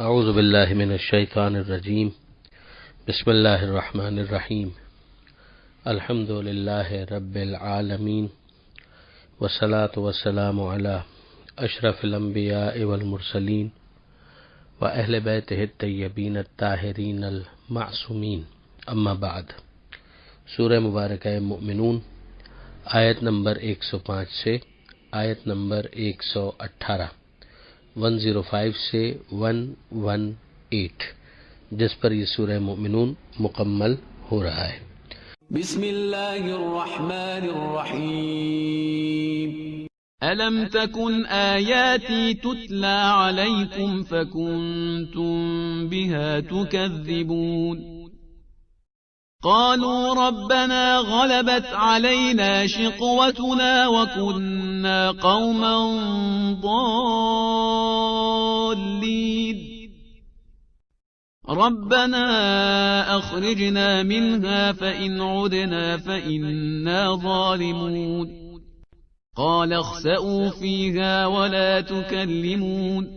اعوذ باللہ من الشیطان الرجیم بسم اللہ الرحمن الرحیم الحمد للہ رب العالمین والصلاة والسلام علی اشرف الانبیاء والمرسلین واہل بیتہ الطیبین الطاہرین المعصومین اما بعد۔ سورہ مبارکہ مؤمنون آیت نمبر 105 سے آیت نمبر 118 105 سے 118 جس پر یہ سورہ مؤمنون مکمل ہو رہا ہے۔ بسم اللہ الرحمن الرحیم۔ ألم تكن آياتي تتلى عليكم فكنتم بها تكذبون قالوا ربنا غلبت علينا شقوتنا وكنا قوما ضالين ربنا أخرجنا منها فإن عدنا فإنا ظالمون قال اخسئوا فيها ولا تكلمون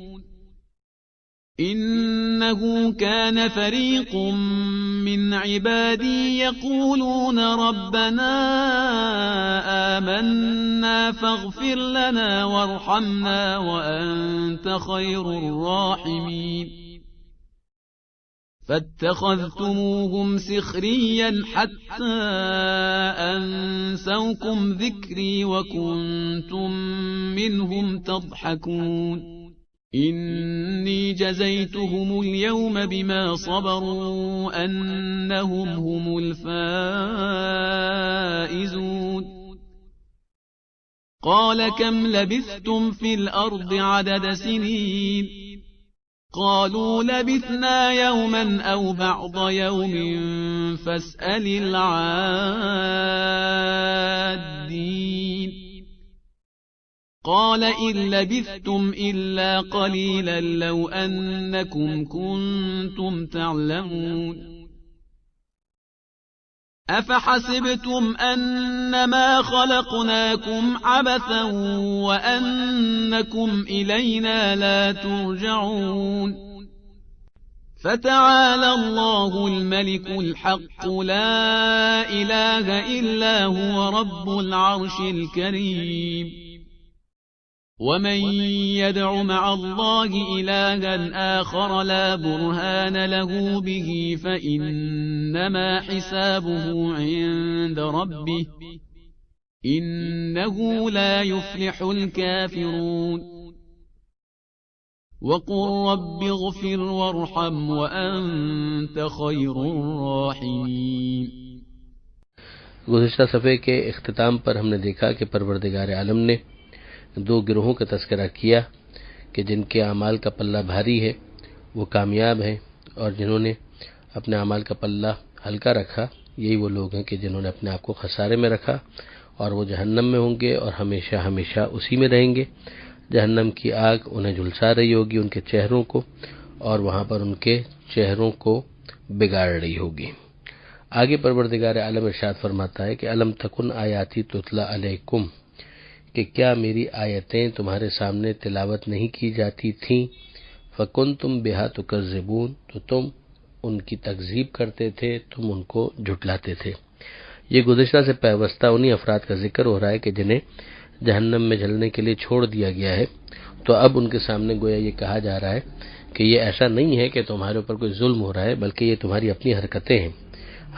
إنه كان فريق من عبادي يقولون ربنا آمنا فاغفر لنا وارحمنا وأنت خير الراحمين فاتخذتموهم سخريا حتى أنسوكم ذكري وكنتم منهم تضحكون إني جزيتهم اليوم بما صبروا أنهم هم الفائزون قال كم لبثتم في الأرض عدد سنين قالوا لبثنا يوما أو بعض يوم فاسأل العادين قال إن لبثتم إلا قليلا لو أنكم كنتم تعلمون أفحسبتم أنما خلقناكم عبثا وأنكم إلينا لا ترجعون فتعالى الله الملك الحق لا إله إلا هو رب العرش الكريم ومن يدع مع الله إلها آخر لا برهان له به فإنما حسابه عند ربه إنه لا يفلح الكافرون وقل رب اغفر وارحم وأنت خير الراحمين۔ گزشتہ صفحے کے اختتام پر ہم نے دیکھا کہ پروردگار عالم نے دو گروہوں کا تذکرہ کیا کہ جن کے اعمال کا پلہ بھاری ہے وہ کامیاب ہیں، اور جنہوں نے اپنے اعمال کا پلہ ہلکا رکھا یہی وہ لوگ ہیں کہ جنہوں نے اپنے آپ کو خسارے میں رکھا، اور وہ جہنم میں ہوں گے اور ہمیشہ ہمیشہ اسی میں رہیں گے۔ جہنم کی آگ انہیں جھلسا رہی ہوگی ان کے چہروں کو، اور وہاں پر ان کے چہروں کو بگاڑ رہی ہوگی۔ آگے پروردگار عالم ارشاد فرماتا ہے کہ الم تکن آیاتی تتلی علیکم، کہ کیا میری آیتیں تمہارے سامنے تلاوت نہیں کی جاتی تھیں، فکنتم بہا تکذبون، تو تم ان کی تکذیب کرتے تھے، تم ان کو جھٹلاتے تھے۔ یہ گزشتہ سے پیوستہ انہی افراد کا ذکر ہو رہا ہے کہ جنہیں جہنم میں جلنے کے لیے چھوڑ دیا گیا ہے، تو اب ان کے سامنے گویا یہ کہا جا رہا ہے کہ یہ ایسا نہیں ہے کہ تمہارے اوپر کوئی ظلم ہو رہا ہے، بلکہ یہ تمہاری اپنی حرکتیں ہیں۔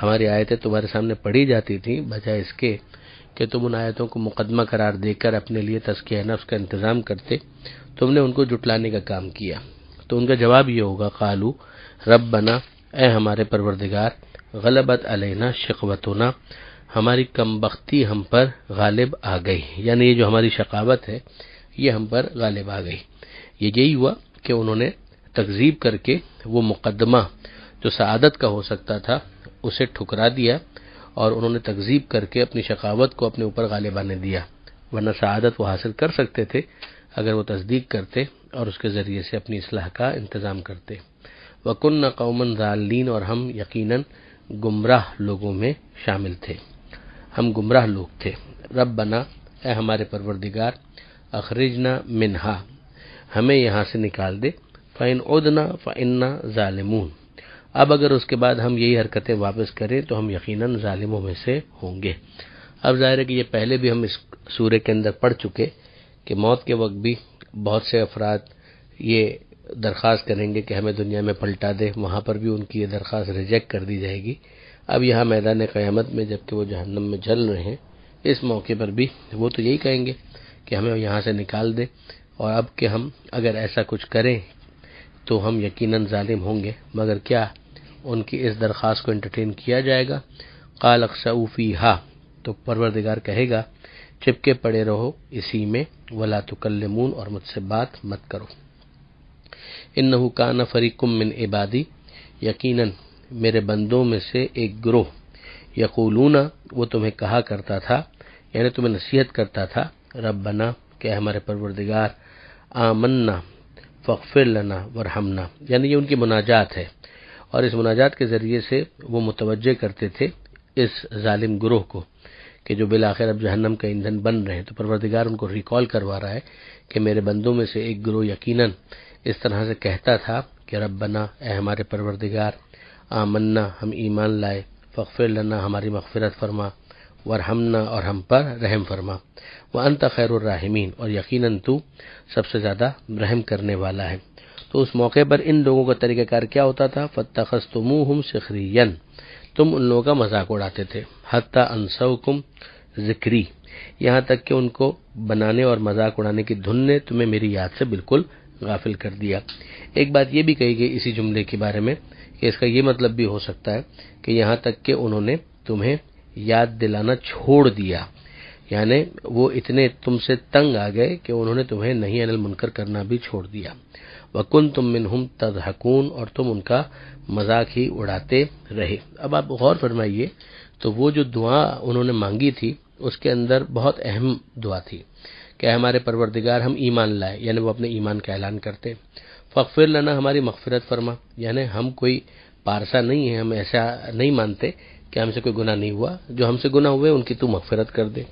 ہماری آیتیں تمہارے سامنے پڑھی جاتی تھیں، بجائے اس کے کہ تم ان آیتوں کو مقدمہ قرار دے کر اپنے لیے تزکیہ نفس کا انتظام کرتے، تم نے ان کو جھٹلانے کا کام کیا۔ تو ان کا جواب یہ ہوگا قالو ربنا، اے ہمارے پروردگار، غلبت علینا شقوتنا، ہماری کم بختی ہم پر غالب آ گئی، یعنی یہ جو ہماری شقاوت ہے یہ ہم پر غالب آ گئی۔ یہ یہی ہوا کہ انہوں نے تکذیب کر کے وہ مقدمہ جو سعادت کا ہو سکتا تھا اسے ٹھکرا دیا، اور انہوں نے تکذیب کر کے اپنی شقاوت کو اپنے اوپر غالب آنے دیا، ورنہ سعادت وہ حاصل کر سکتے تھے اگر وہ تصدیق کرتے اور اس کے ذریعے سے اپنی اصلاح کا انتظام کرتے۔ وَكُنَّ قَوْمًا ضَالِّينَ، اور ہم یقیناً گمراہ لوگوں میں شامل تھے، ہم گمراہ لوگ تھے۔ ربنا، اے ہمارے پروردگار، اخرجنا منہا، ہمیں یہاں سے نکال دے، فَإِنْ عُدْنَا فَإِنَّا ظَالِمُونَ، اب اگر اس کے بعد ہم یہی حرکتیں واپس کریں تو ہم یقیناً ظالموں میں سے ہوں گے۔ اب ظاہر ہے کہ یہ پہلے بھی ہم اس سورے کے اندر پڑھ چکے کہ موت کے وقت بھی بہت سے افراد یہ درخواست کریں گے کہ ہمیں دنیا میں پلٹا دے، وہاں پر بھی ان کی یہ درخواست ریجیکٹ کر دی جائے گی۔ اب یہاں میدان قیامت میں جبکہ وہ جہنم میں جل رہے ہیں، اس موقع پر بھی وہ تو یہی کہیں گے کہ ہمیں یہاں سے نکال دے، اور اب کہ ہم اگر ایسا کچھ کریں تو ہم یقیناً ظالم ہوں گے، مگر کیا ان کی اس درخواست کو انٹرٹین کیا جائے گا؟ قال اخسؤوا فیہا، تو پروردگار کہے گا چپکے پڑے رہو اسی میں، ولا تکلمون، اور مجھ سے بات مت کرو۔ انہ کان فریق من عبادی، یقیناً میرے بندوں میں سے ایک گروہ، یقولون، وہ تمہیں کہا کرتا تھا، یعنی تمہیں نصیحت کرتا تھا، ربنا، کہ ہمارے پروردگار، آمنا فاغفر لنا وارحمنا، یعنی یہ ان کی مناجات ہے، اور اس مناجات کے ذریعے سے وہ متوجہ کرتے تھے اس ظالم گروہ کو کہ جو بالآخر اب جہنم کا ایندھن بن رہے ہیں۔ تو پروردگار ان کو ریکال کروا رہا ہے کہ میرے بندوں میں سے ایک گروہ یقیناً اس طرح سے کہتا تھا کہ ربنا، اے ہمارے پروردگار، آمنا، ہم ایمان لائے، فاغفر لنا، ہماری مغفرت فرما، وارحمنا، اور ہم پر رحم فرما، وانت خیر الراحمین، اور یقیناً تو سب سے زیادہ رحم کرنے والا ہے۔ تو اس موقع پر ان لوگوں کا طریقہ کار کیا ہوتا تھا؟ فاتخذتموہم سخریا، تم ان لوگوں کا مذاق اڑاتے تھے، حتی انسوکم ذکری، یہاں تک کہ ان کو بنانے اور مذاق اڑانے کی دھن نے تمہیں میری یاد سے بالکل غافل کر دیا۔ ایک بات یہ بھی کہی گئی اسی جملے کے بارے میں کہ اس کا یہ مطلب بھی ہو سکتا ہے کہ یہاں تک کہ انہوں نے تمہیں یاد دلانا چھوڑ دیا، یعنی وہ اتنے تم سے تنگ آ گئے کہ انہوں نے تمہیں نہی عن المنکر کرنا بھی چھوڑ دیا۔ وَكُنْتُم مِّنْهُمْ تَضْحَكُونَ، اور تم ان کا مذاق ہی اڑاتے رہے۔ اب آپ غور فرمائیے، تو وہ جو دعا انہوں نے مانگی تھی اس کے اندر بہت اہم دعا تھی کہ ہمارے پروردگار ہم ایمان لائے، یعنی وہ اپنے ایمان کا اعلان کرتے، فاغفر لنا، ہماری مغفرت فرما، یعنی ہم کوئی پارسا نہیں ہیں، ہم ایسا نہیں مانتے کہ ہم سے کوئی گناہ نہیں ہوا، جو ہم سے گناہ ہوئے ان کی تو مغفرت کر دے،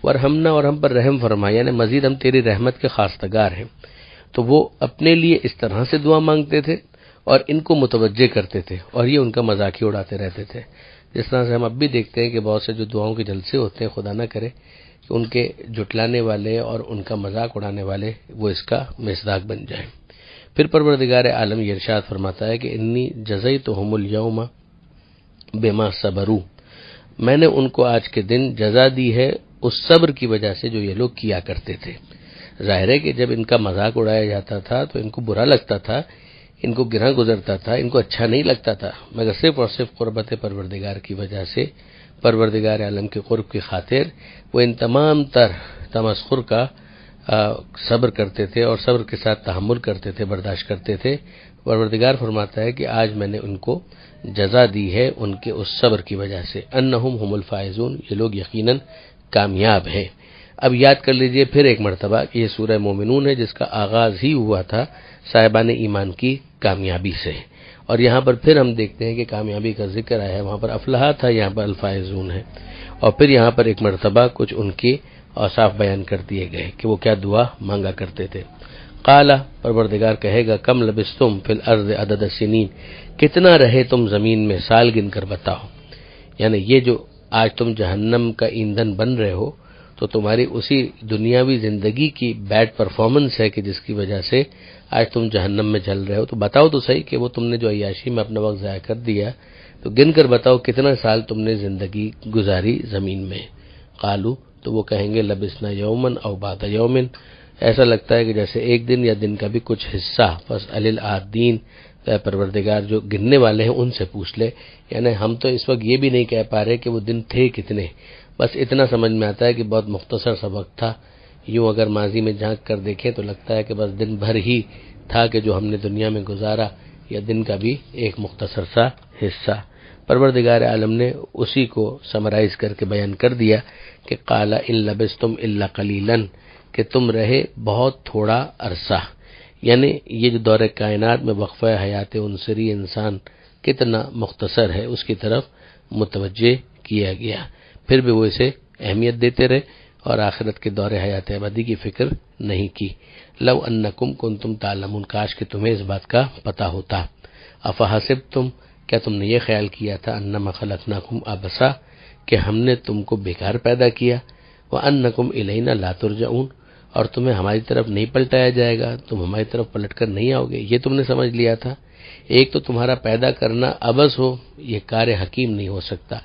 ورحمنا، اور ہم پر رحم فرما، یعنی مزید ہم تیری رحمت کے خواستگار ہیں۔ تو وہ اپنے لیے اس طرح سے دعا مانگتے تھے اور ان کو متوجہ کرتے تھے، اور یہ ان کا مذاق ہی اڑاتے رہتے تھے۔ جس طرح سے ہم اب بھی دیکھتے ہیں کہ بہت سے جو دعاؤں کے جلسے ہوتے ہیں، خدا نہ کرے کہ ان کے جھٹلانے والے اور ان کا مذاق اڑانے والے وہ اس کا مصداق بن جائیں۔ پھر پروردگار عالم یہ ارشاد فرماتا ہے کہ انی جزیتہم الیوم بما صبروا، میں نے ان کو آج کے دن جزا دی ہے اس صبر کی وجہ سے جو یہ لوگ کیا کرتے تھے۔ ظاہر ہے کہ جب ان کا مذاق اڑایا جاتا تھا تو ان کو برا لگتا تھا، ان کو گرہ گزرتا تھا، ان کو اچھا نہیں لگتا تھا، مگر صرف اور صرف قربت پروردگار کی وجہ سے، پروردگار عالم کے قرب کی خاطر وہ ان تمام تر تمسخر کا صبر کرتے تھے اور صبر کے ساتھ تحمل کرتے تھے، برداشت کرتے تھے۔ پروردگار فرماتا ہے کہ آج میں نے ان کو جزا دی ہے ان کے اس صبر کی وجہ سے، انہم هم الفائزون، یہ لوگ یقیناً کامیاب ہیں۔ اب یاد کر لیجئے پھر ایک مرتبہ کہ یہ سورہ مومنون ہے جس کا آغاز ہی ہوا تھا صاحبان ایمان کی کامیابی سے، اور یہاں پر پھر ہم دیکھتے ہیں کہ کامیابی کا ذکر آیا ہے، وہاں پر افلاح تھا، یہاں پر الفائزون ہے، اور پھر یہاں پر ایک مرتبہ کچھ ان کی اوصاف بیان کر دیے گئے کہ وہ کیا دعا مانگا کرتے تھے۔ قال، پروردگار کہے گا، کم لبستم فی الارض عدد السنین، کتنا رہے تم زمین میں، سال گن کر بتاؤ، یعنی یہ جو آج تم جہنم کا ایندھن بن رہے ہو تو تمہاری اسی دنیاوی زندگی کی بیڈ پرفارمنس ہے کہ جس کی وجہ سے آج تم جہنم میں جل رہے ہو، تو بتاؤ تو صحیح کہ وہ تم نے جو عیاشی میں اپنا وقت ضائع کر دیا، تو گن کر بتاؤ کتنا سال تم نے زندگی گزاری زمین میں۔ قالو، تو وہ کہیں گے لبسنا یومن او بعد یومن، ایسا لگتا ہے کہ جیسے ایک دن یا دن کا بھی کچھ حصہ، فاسأل العادین، پروردگار جو گننے والے ہیں ان سے پوچھ لے، یعنی ہم تو اس وقت یہ بھی نہیں کہہ پا رہے کہ وہ دن تھے کتنے، بس اتنا سمجھ میں آتا ہے کہ بہت مختصر سا وقت تھا۔ یوں اگر ماضی میں جھانک کر دیکھیں تو لگتا ہے کہ بس دن بھر ہی تھا کہ جو ہم نے دنیا میں گزارا، یا دن کا بھی ایک مختصر سا حصہ۔ پروردگار عالم نے اسی کو سمرائز کر کے بیان کر دیا کہ قال ان لبستم الا قلیلا، کہ تم رہے بہت تھوڑا عرصہ، یعنی یہ جو دور کائنات میں وقفہ حیات عنصری انسان کتنا مختصر ہے اس کی طرف متوجہ کیا گیا، پھر بھی وہ اسے اہمیت دیتے رہے اور آخرت کے دور حیات ابدی کی فکر نہیں کی۔ لو انکم کنتم تعلمون، کاش کہ تمہیں اس بات کا پتہ ہوتا۔ افحسبتم، کیا تم نے یہ خیال کیا تھا، انما خلقناکم عبثا، کہ ہم نے تم کو بیکار پیدا کیا، وانکم الینا لا ترجعون، اور تمہیں ہماری طرف نہیں پلٹایا جائے گا، تم ہماری طرف پلٹ کر نہیں آؤ گے، یہ تم نے سمجھ لیا تھا۔ ایک تو تمہارا پیدا کرنا عبث ہو، یہ کار حکیم نہیں ہو سکتا،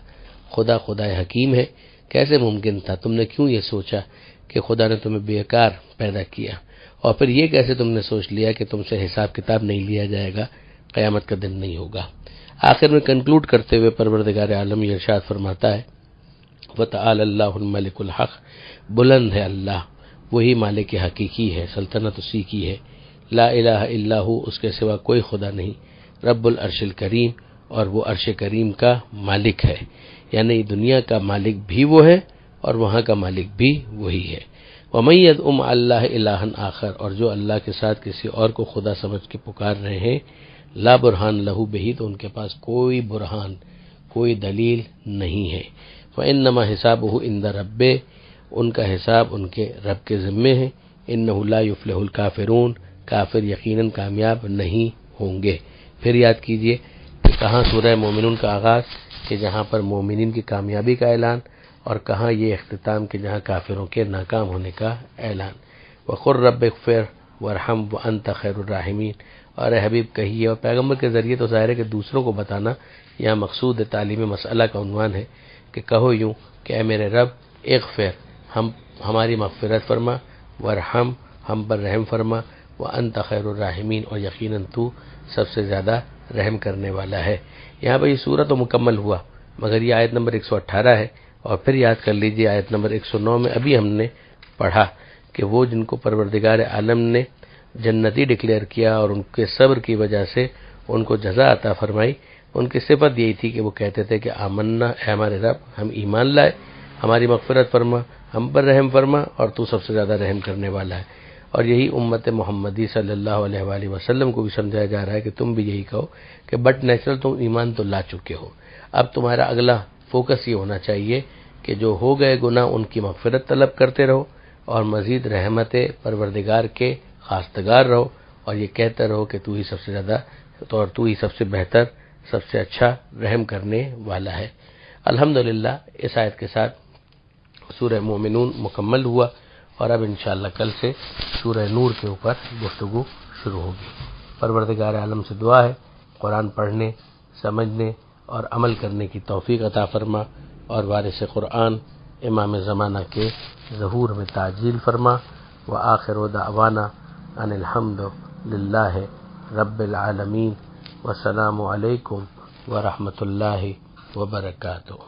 خدا حکیم ہے، کیسے ممکن تھا؟ تم نے کیوں یہ سوچا کہ خدا نے تمہیں بیکار پیدا کیا؟ اور پھر یہ کیسے تم نے سوچ لیا کہ تم سے حساب کتاب نہیں لیا جائے گا، قیامت کا دن نہیں ہوگا؟ آخر میں کنکلوڈ کرتے ہوئے پروردگار عالم یہ ارشاد فرماتا ہے، وَتَعَالَى اللَّهُ الْمَلِكُ الْحَقُّ، بلند ہے اللہ، وہی مالک حقیقی ہے، سلطنت اسی کی ہے، لا الہ الا ہو، اس کے سوا کوئی خدا نہیں، رب العرش الکریم، اور وہ عرش کریم کا مالک ہے، یعنی دنیا کا مالک بھی وہ ہے اور وہاں کا مالک بھی وہی ہے۔ وَمَن يَدْعُ مَعَ اللَّهِ إِلَٰهًا آخر، اور جو اللہ کے ساتھ کسی اور کو خدا سمجھ کے پکار رہے ہیں، لا برہان لہو بہی، تو ان کے پاس کوئی برہان، کوئی دلیل نہیں ہے۔ فَإِنَّمَا حِسَابُهُ عِندَ رَبِّهِ، ان کا حساب ان کے رب کے ذمے ہے۔ إِنَّهُ لَا يُفْلِحُ الْكَافِرُونَ، کافر یقیناً کامیاب نہیں ہوں گے۔ پھر یاد کیجئے کہ کہاں سورہ مومنون کا آغاز کہ جہاں پر مومنین کی کامیابی کا اعلان، اور کہاں یہ اختتام کہ جہاں کافروں کے ناکام ہونے کا اعلان۔ وَقُلْ رَبِّ اغْفِرْ وَارْحَمْ وَأَنْتَ خَيْرُ الرَّاحِمِينَ، اور اے حبیب کہیے، اور پیغمبر کے ذریعے تو ظاہر ہے کہ دوسروں کو بتانا یہاں مقصود تعلیم مسئلہ کا عنوان ہے، کہ کہو یوں کہ اے میرے رب، اغفر، ہماری مغفرت فرما، وارحم، ہم پر رحم فرما، وانت خیر الراحمین، اور یقیناً تو سب سے زیادہ رحم کرنے والا ہے۔ یہاں پر یہ سورہ تو مکمل ہوا، مگر یہ آیت نمبر 118 ہے، اور پھر یاد کر لیجئے آیت نمبر 109 میں ابھی ہم نے پڑھا کہ وہ جن کو پروردگار عالم نے جنتی ڈکلیئر کیا اور ان کے صبر کی وجہ سے ان کو جزا عطا فرمائی، ان کی صفت یہی تھی کہ وہ کہتے تھے کہ آمنا، اے ہمارے رب، ہم ایمان لائے، ہماری مغفرت فرما، ہم پر رحم فرما، اور تو سب سے زیادہ رحم کرنے والا ہے۔ اور یہی امت محمدی صلی اللہ علیہ وآلہ وسلم کو بھی سمجھایا جا رہا ہے کہ تم بھی یہی کہو کہ بٹ نیچرل تم ایمان تو لا چکے ہو، اب تمہارا اگلا فوکس یہ ہونا چاہیے کہ جو ہو گئے گناہ ان کی مغفرت طلب کرتے رہو، اور مزید رحمت پروردگار کے خواستگار رہو، اور یہ کہتے رہو کہ تو ہی سب سے زیادہ، اور تو ہی سب سے بہتر، سب سے اچھا رحم کرنے والا ہے۔ الحمدللہ اس آیت کے ساتھ سورہ مومنون مکمل ہوا، اور اب انشاءاللہ کل سے سورہ نور کے اوپر گفتگو شروع ہوگی۔ پروردگار عالم سے دعا ہے قرآن پڑھنے، سمجھنے اور عمل کرنے کی توفیق عطا فرما، اور وارث قرآن امام زمانہ کے ظہور میں تعجیل فرما۔ وآخر دعوانا ان الحمد للہ رب العالمین، والسلام علیکم ورحمۃ اللہ وبرکاتہ۔